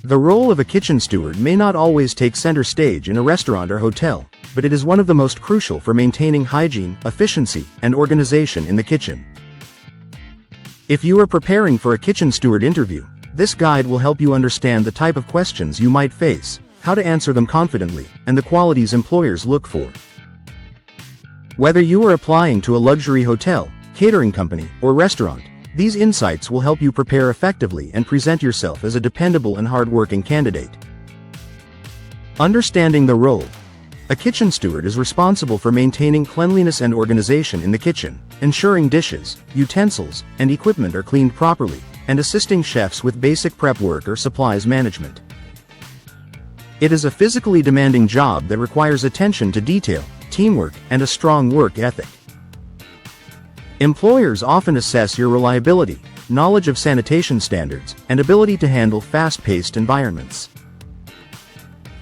The role of a kitchen steward may not always take center stage in a restaurant or hotel, but it is one of the most crucial for maintaining hygiene, efficiency, and organization in the kitchen. If you are preparing for a kitchen steward interview, this guide will help you understand the type of questions you might face, how to answer them confidently, and the qualities employers look for. Whether you are applying to a luxury hotel, catering company, or restaurant, these insights will help you prepare effectively and present yourself as a dependable and hardworking candidate. Understanding the role. A kitchen steward is responsible for maintaining cleanliness and organization in the kitchen, ensuring dishes, utensils, and equipment are cleaned properly, and assisting chefs with basic prep work or supplies management. It is a physically demanding job that requires attention to detail, teamwork, and a strong work ethic. Employers often assess your reliability, knowledge of sanitation standards, and ability to handle fast-paced environments.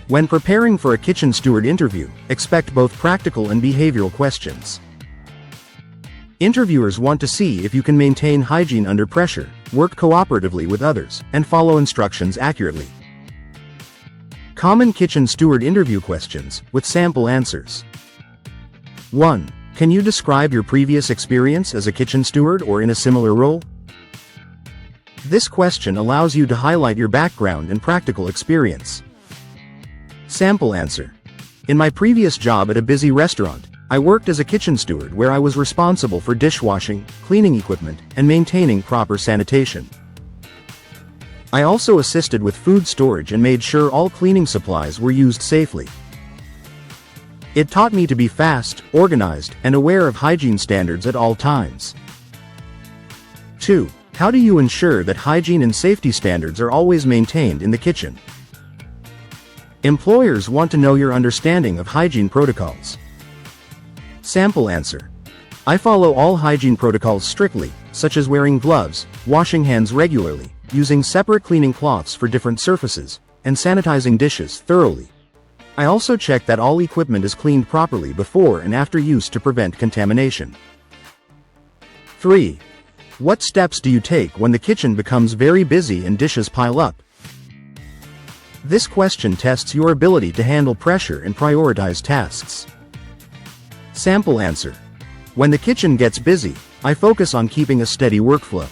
When preparing for a kitchen steward interview, expect both practical and behavioral questions. Interviewers want to see if you can maintain hygiene under pressure, work cooperatively with others, and follow instructions accurately. Common kitchen steward interview questions, with sample answers. 1. Can you describe your previous experience as a kitchen steward or in a similar role? This question allows you to highlight your background and practical experience. Sample answer. In my previous job at a busy restaurant, I worked as a kitchen steward where I was responsible for dishwashing, cleaning equipment, and maintaining proper sanitation. I also assisted with food storage and made sure all cleaning supplies were used safely. It taught me to be fast, organized, and aware of hygiene standards at all times. 2. How do you ensure that hygiene and safety standards are always maintained in the kitchen? Employers want to know your understanding of hygiene protocols. Sample answer. I follow all hygiene protocols strictly, such as wearing gloves, washing hands regularly, using separate cleaning cloths for different surfaces, and sanitizing dishes thoroughly. I also check that all equipment is cleaned properly before and after use to prevent contamination. 3. What steps do you take when the kitchen becomes very busy and dishes pile up? This question tests your ability to handle pressure and prioritize tasks. Sample answer. When the kitchen gets busy, I focus on keeping a steady workflow.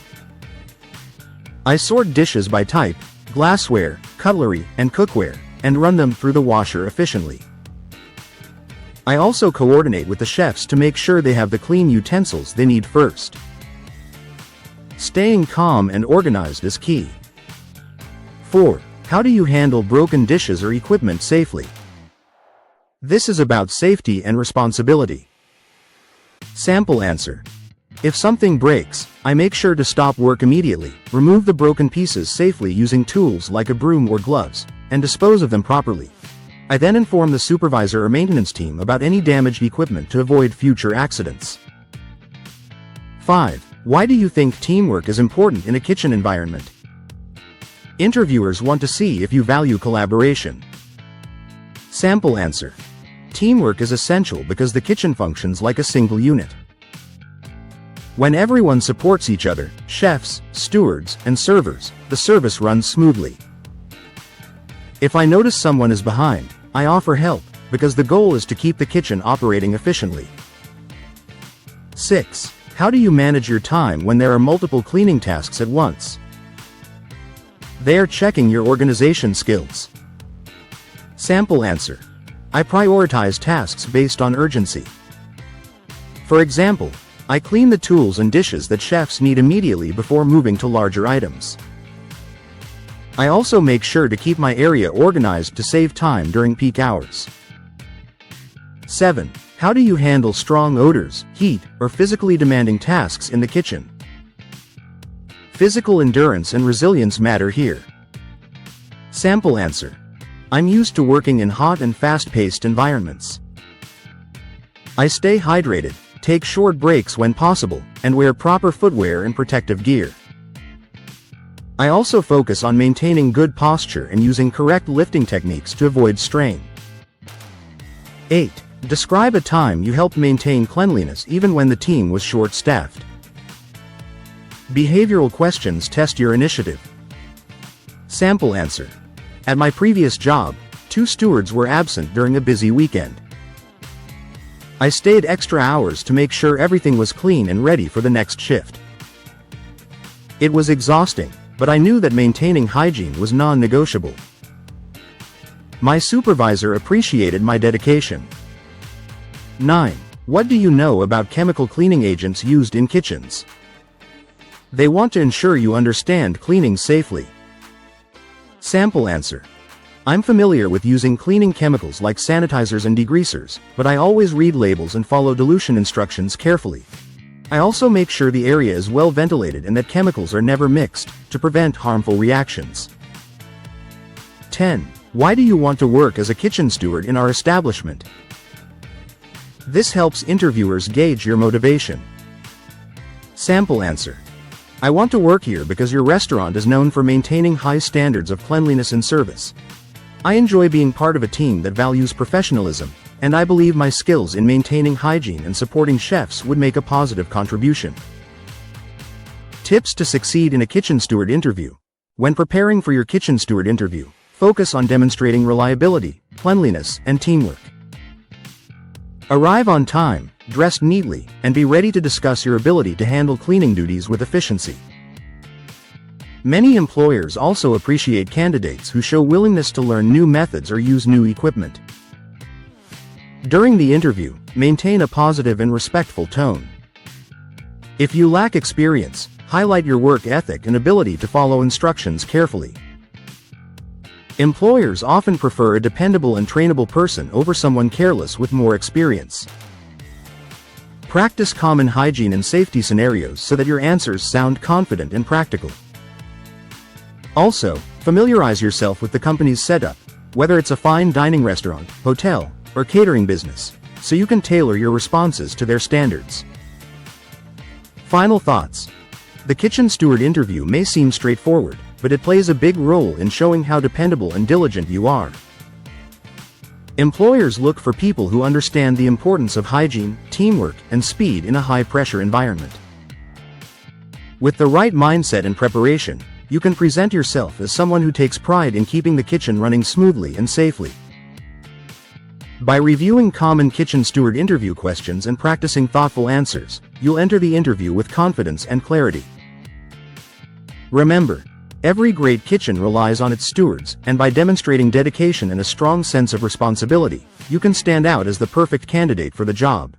I sort dishes by type, glassware, cutlery, and cookware, and run them through the washer efficiently. I also coordinate with the chefs to make sure they have the clean utensils they need first. Staying calm and organized is key. 4. How do you handle broken dishes or equipment safely? This is about safety and responsibility. Sample answer. If something breaks, I make sure to stop work immediately, remove the broken pieces safely using tools like a broom or gloves, and dispose of them properly. I then inform the supervisor or maintenance team about any damaged equipment to avoid future accidents. 5. Why do you think teamwork is important in a kitchen environment? Interviewers want to see if you value collaboration. Sample answer. Teamwork is essential because the kitchen functions like a single unit. When everyone supports each other, chefs, stewards, and servers, the service runs smoothly. If I notice someone is behind, I offer help, because the goal is to keep the kitchen operating efficiently. 6. How do you manage your time when there are multiple cleaning tasks at once? They are checking your organization skills. Sample answer. I prioritize tasks based on urgency. For example, I clean the tools and dishes that chefs need immediately before moving to larger items. I also make sure to keep my area organized to save time during peak hours. 7. How do you handle strong odors, heat, or physically demanding tasks in the kitchen? Physical endurance and resilience matter here. Sample answer. I'm used to working in hot and fast-paced environments. I stay hydrated, take short breaks when possible, and wear proper footwear and protective gear. I also focus on maintaining good posture and using correct lifting techniques to avoid strain. 8. Describe a time you helped maintain cleanliness even when the team was short-staffed. Behavioral questions test your initiative. Sample answer. At my previous job, 2 stewards were absent during a busy weekend. I stayed extra hours to make sure everything was clean and ready for the next shift. It was exhausting, but I knew that maintaining hygiene was non-negotiable. My supervisor appreciated my dedication. 9. What do you know about chemical cleaning agents used in kitchens? They want to ensure you understand cleaning safely. Sample answer. I'm familiar with using cleaning chemicals like sanitizers and degreasers, but I always read labels and follow dilution instructions carefully. I also make sure the area is well ventilated and that chemicals are never mixed, to prevent harmful reactions. 10. Why do you want to work as a kitchen steward in our establishment? This helps interviewers gauge your motivation. Sample answer. I want to work here because your restaurant is known for maintaining high standards of cleanliness and service. I enjoy being part of a team that values professionalism, and I believe my skills in maintaining hygiene and supporting chefs would make a positive contribution. Tips to succeed in a kitchen steward interview. When preparing for your kitchen steward interview, focus on demonstrating reliability, cleanliness, and teamwork. Arrive on time, dress neatly, and be ready to discuss your ability to handle cleaning duties with efficiency. Many employers also appreciate candidates who show willingness to learn new methods or use new equipment. During the interview, maintain a positive and respectful tone. If you lack experience, highlight your work ethic and ability to follow instructions carefully. Employers often prefer a dependable and trainable person over someone careless with more experience. Practice common hygiene and safety scenarios so that your answers sound confident and practical. Also, familiarize yourself with the company's setup, whether it's a fine dining restaurant, hotel, or catering business, so you can tailor your responses to their standards. Final thoughts. The kitchen steward interview may seem straightforward, but it plays a big role in showing how dependable and diligent you are. Employers look for people who understand the importance of hygiene, teamwork, and speed in a high-pressure environment. With the right mindset and preparation, you can present yourself as someone who takes pride in keeping the kitchen running smoothly and safely. By reviewing common kitchen steward interview questions and practicing thoughtful answers, you'll enter the interview with confidence and clarity. Remember, every great kitchen relies on its stewards, and by demonstrating dedication and a strong sense of responsibility, you can stand out as the perfect candidate for the job.